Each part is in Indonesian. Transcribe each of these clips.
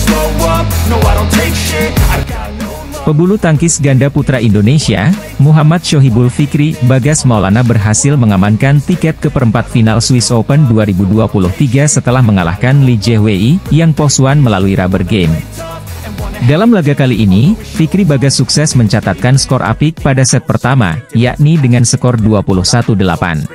slow up, no I don't take shit. I got no love. Pebulu tangkis ganda putra Indonesia, Muhammad Syohibul Fikri Bagas Maulana berhasil mengamankan tiket ke perempat final Swiss Open 2023 setelah mengalahkan Li Jihwei Yang Po-Xuan melalui rubber game. Dalam laga kali ini, Fikri Bagas sukses mencatatkan skor apik pada set pertama, yakni dengan skor 21-8.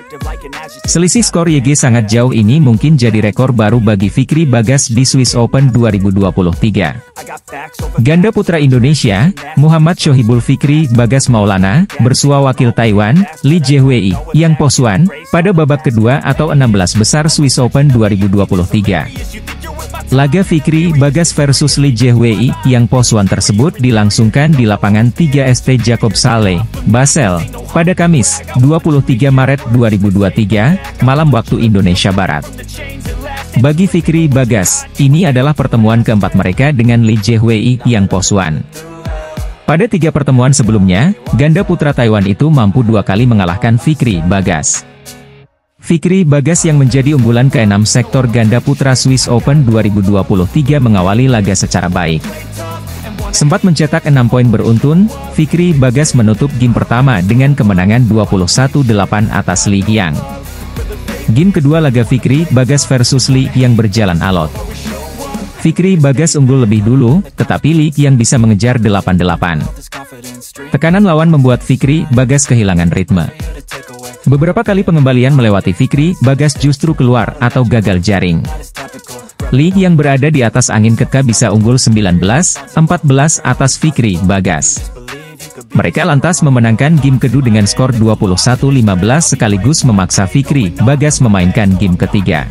Selisih skor YG sangat jauh ini mungkin jadi rekor baru bagi Fikri Bagas di Swiss Open 2023. Ganda putra Indonesia, Muhammad Syohibul Fikri Bagas Maulana, bersua wakil Taiwan, Li Jihwei Yang Po-Xuan, pada babak kedua atau 16 besar Swiss Open 2023. Laga Fikri Bagas versus Li Jihwei Yang Po-Xuan tersebut dilangsungkan di lapangan 3 ST Jakobshalle, Basel, pada Kamis, 23 Maret 2023, malam waktu Indonesia Barat. Bagi Fikri Bagas, ini adalah pertemuan keempat mereka dengan Li Jihwei Yang Po-Xuan. Pada 3 pertemuan sebelumnya, ganda putra Taiwan itu mampu 2 kali mengalahkan Fikri Bagas. Fikri Bagas yang menjadi unggulan ke-6 sektor ganda putra Swiss Open 2023 mengawali laga secara baik. Sempat mencetak 6 poin beruntun, Fikri Bagas menutup game pertama dengan kemenangan 21-8 atas Li Yang. Game kedua laga Fikri Bagas versus Li Yang berjalan alot. Fikri Bagas unggul lebih dulu, tetapi Li Yang bisa mengejar 8-8. Tekanan lawan membuat Fikri Bagas kehilangan ritme. Beberapa kali pengembalian melewati Fikri Bagas justru keluar atau gagal jaring. Li yang berada di atas angin ketika bisa unggul 19-14 atas Fikri Bagas. Mereka lantas memenangkan game kedua dengan skor 21-15 sekaligus memaksa Fikri Bagas memainkan game ketiga.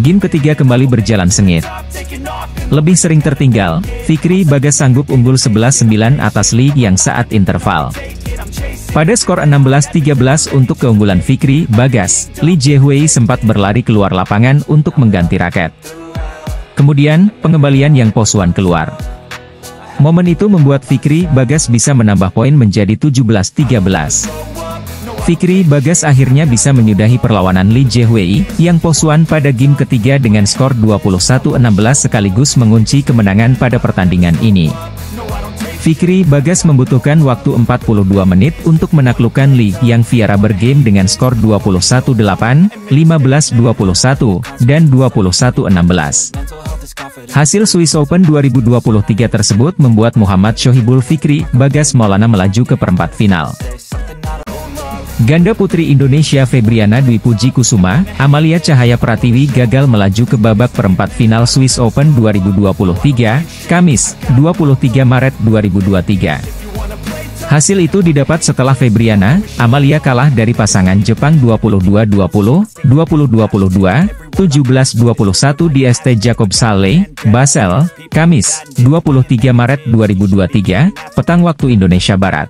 Game ketiga kembali berjalan sengit. Lebih sering tertinggal, Fikri Bagas sanggup unggul 11-9 atas Li yang saat interval. Pada skor 16-13 untuk keunggulan Fikri Bagas, Li Jihwei sempat berlari keluar lapangan untuk mengganti raket. Kemudian, pengembalian Yang Po-Xuan keluar. Momen itu membuat Fikri Bagas bisa menambah poin menjadi 17-13. Fikri Bagas akhirnya bisa menyudahi perlawanan Li Jihwei Yang Po-Xuan pada game ketiga dengan skor 21-16 sekaligus mengunci kemenangan pada pertandingan ini. Fikri Bagas membutuhkan waktu 42 menit untuk menaklukkan Li Yang via rubber game dengan skor 21-8, 15-21, dan 21-16. Hasil Swiss Open 2023 tersebut membuat Muhammad Syohibul Fikri Bagas Maulana melaju ke perempat final. Ganda putri Indonesia Febriana Dwi Puji Kusuma, Amalia Cahaya Pratiwi gagal melaju ke babak perempat final Swiss Open 2023, Kamis, 23 Maret 2023. Hasil itu didapat setelah Febriana, Amalia kalah dari pasangan Jepang 22-20, 20-22, 17-21 di ST Jakobshalle, Basel, Kamis, 23 Maret 2023, petang waktu Indonesia Barat.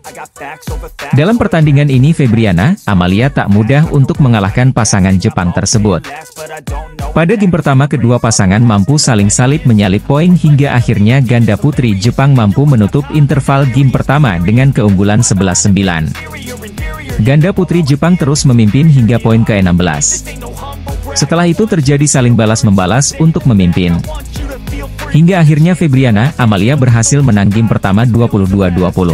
Dalam pertandingan ini Febriana, Amalia tak mudah untuk mengalahkan pasangan Jepang tersebut. Pada game pertama kedua pasangan mampu saling salib menyalip poin hingga akhirnya ganda putri Jepang mampu menutup interval game pertama dengan keunggulan 11-9. Ganda putri Jepang terus memimpin hingga poin ke-16. Setelah itu terjadi saling balas-membalas untuk memimpin. Hingga akhirnya Febriana, Amalia berhasil menang game pertama 22-20.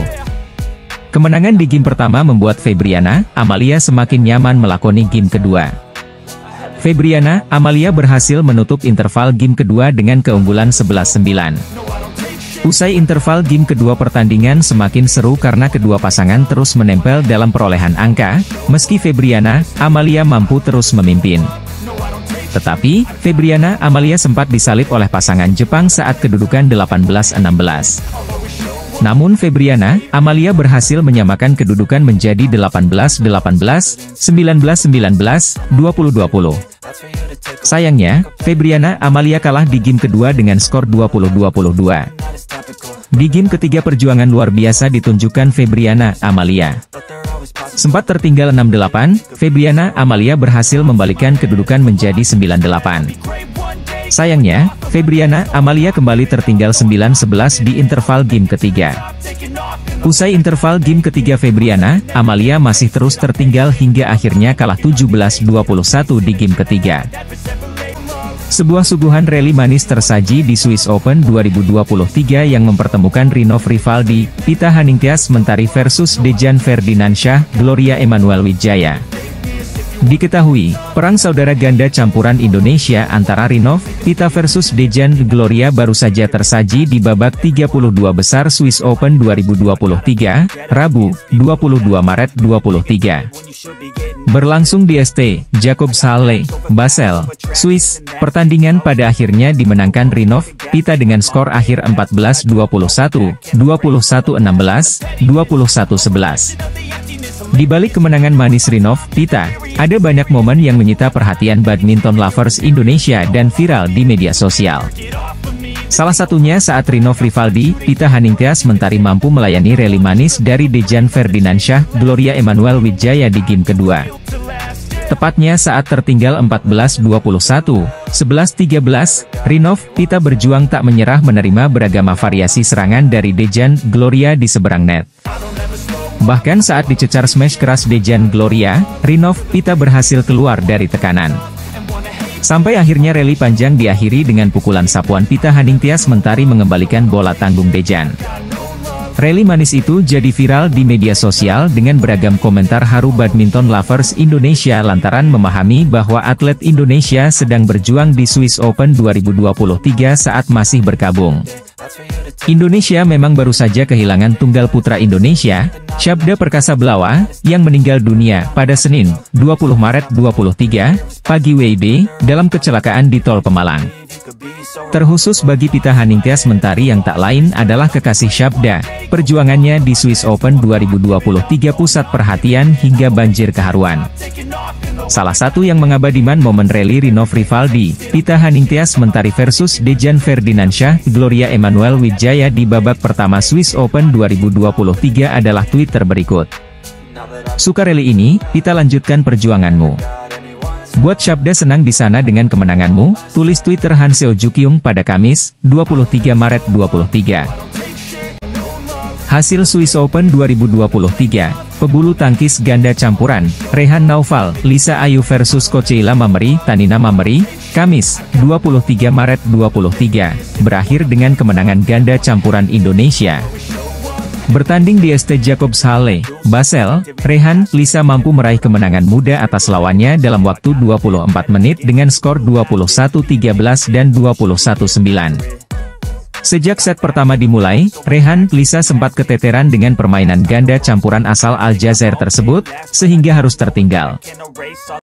Kemenangan di game pertama membuat Febriana, Amalia semakin nyaman melakoni game kedua. Febriana, Amalia berhasil menutup interval game kedua dengan keunggulan 11-9. Usai interval game kedua pertandingan semakin seru karena kedua pasangan terus menempel dalam perolehan angka, meski Febriana, Amalia mampu terus memimpin. Tetapi, Febriana, Amalia sempat disalip oleh pasangan Jepang saat kedudukan 18-16. Namun Febriana, Amalia berhasil menyamakan kedudukan menjadi 18-18, 19-19, 20-20. Sayangnya, Febriana, Amalia kalah di game kedua dengan skor 20-22. Di game ketiga perjuangan luar biasa ditunjukkan Febriana, Amalia. Sempat tertinggal 6-8, Febriana, Amalia berhasil membalikkan kedudukan menjadi 9-8. Sayangnya, Febriana, Amalia kembali tertinggal 9-11 di interval game ketiga. Usai interval game ketiga Febriana, Amalia masih terus tertinggal hingga akhirnya kalah 17-21 di game ketiga. Sebuah suguhan rally manis tersaji di Swiss Open 2023 yang mempertemukan Rinov Rivaldi, Pita Haningtyas Mentari versus Dejan Ferdinansyah, Gloria Emanuel Wijaya. Diketahui, perang saudara ganda campuran Indonesia antara Rinov, Pita versus Dejan Gloria baru saja tersaji di babak 32 besar Swiss Open 2023, Rabu, 22 Maret 2023. Berlangsung di St. Jakobshalle, Basel, Swiss, pertandingan pada akhirnya dimenangkan Rinov, Pita dengan skor akhir 14-21, 21-16, 21-11. Di balik kemenangan manis Rinov, Pita, ada banyak momen yang menyita perhatian badminton lovers Indonesia dan viral di media sosial. Salah satunya saat Rinov Rivaldi, Pita Haningtyas Mentari mampu melayani rally manis dari Dejan Ferdinansyah, Gloria Emanuel Wijaya di game kedua. Tepatnya saat tertinggal 14-21, 11-13, Rinov, Pita berjuang tak menyerah menerima beragam variasi serangan dari Dejan Gloria di seberang net. Bahkan saat dicecar smash keras Dejan Gloria, Rinov, Pita berhasil keluar dari tekanan. Sampai akhirnya rally panjang diakhiri dengan pukulan sapuan Pita Haningtyas Mentari mengembalikan bola tanggung Dejan. Rally manis itu jadi viral di media sosial dengan beragam komentar haru badminton lovers Indonesia lantaran memahami bahwa atlet Indonesia sedang berjuang di Swiss Open 2023 saat masih berkabung. Indonesia memang baru saja kehilangan tunggal putra Indonesia, Syabda Perkasa Blawa, yang meninggal dunia pada Senin, 20 Maret 2023, pagi WIB, dalam kecelakaan di Tol Pemalang. Terkhusus bagi Pita Haningtyas Mentari yang tak lain adalah kekasih Syabda, perjuangannya di Swiss Open 2023 pusat perhatian hingga banjir keharuan. Salah satu yang mengabadikan momen rally Rinov Rivaldi, Pita Haningtyas Mentari versus Dejan Ferdinansyah, Gloria Emanuel Wijaya di babak pertama Swiss Open 2023 adalah Twitter berikut. Suka rally ini, Pita lanjutkan perjuanganmu. Buat Syabda senang di sana dengan kemenanganmu, tulis Twitter Han Seo Jukyung pada Kamis, 23 Maret 2023. Hasil Swiss Open 2023, pebulu tangkis ganda campuran, Rehan Naufal, Lisa Ayu versus Koceila Mameri, Tanina Mameri, Kamis, 23 Maret 2023, berakhir dengan kemenangan ganda campuran Indonesia. Bertanding di St. Jakobshalle, Basel, Rehan, Lisa mampu meraih kemenangan muda atas lawannya dalam waktu 24 menit dengan skor 21-13 dan 21-9. Sejak set pertama dimulai, Rehan, Lisa sempat keteteran dengan permainan ganda campuran asal Aljazair tersebut, sehingga harus tertinggal.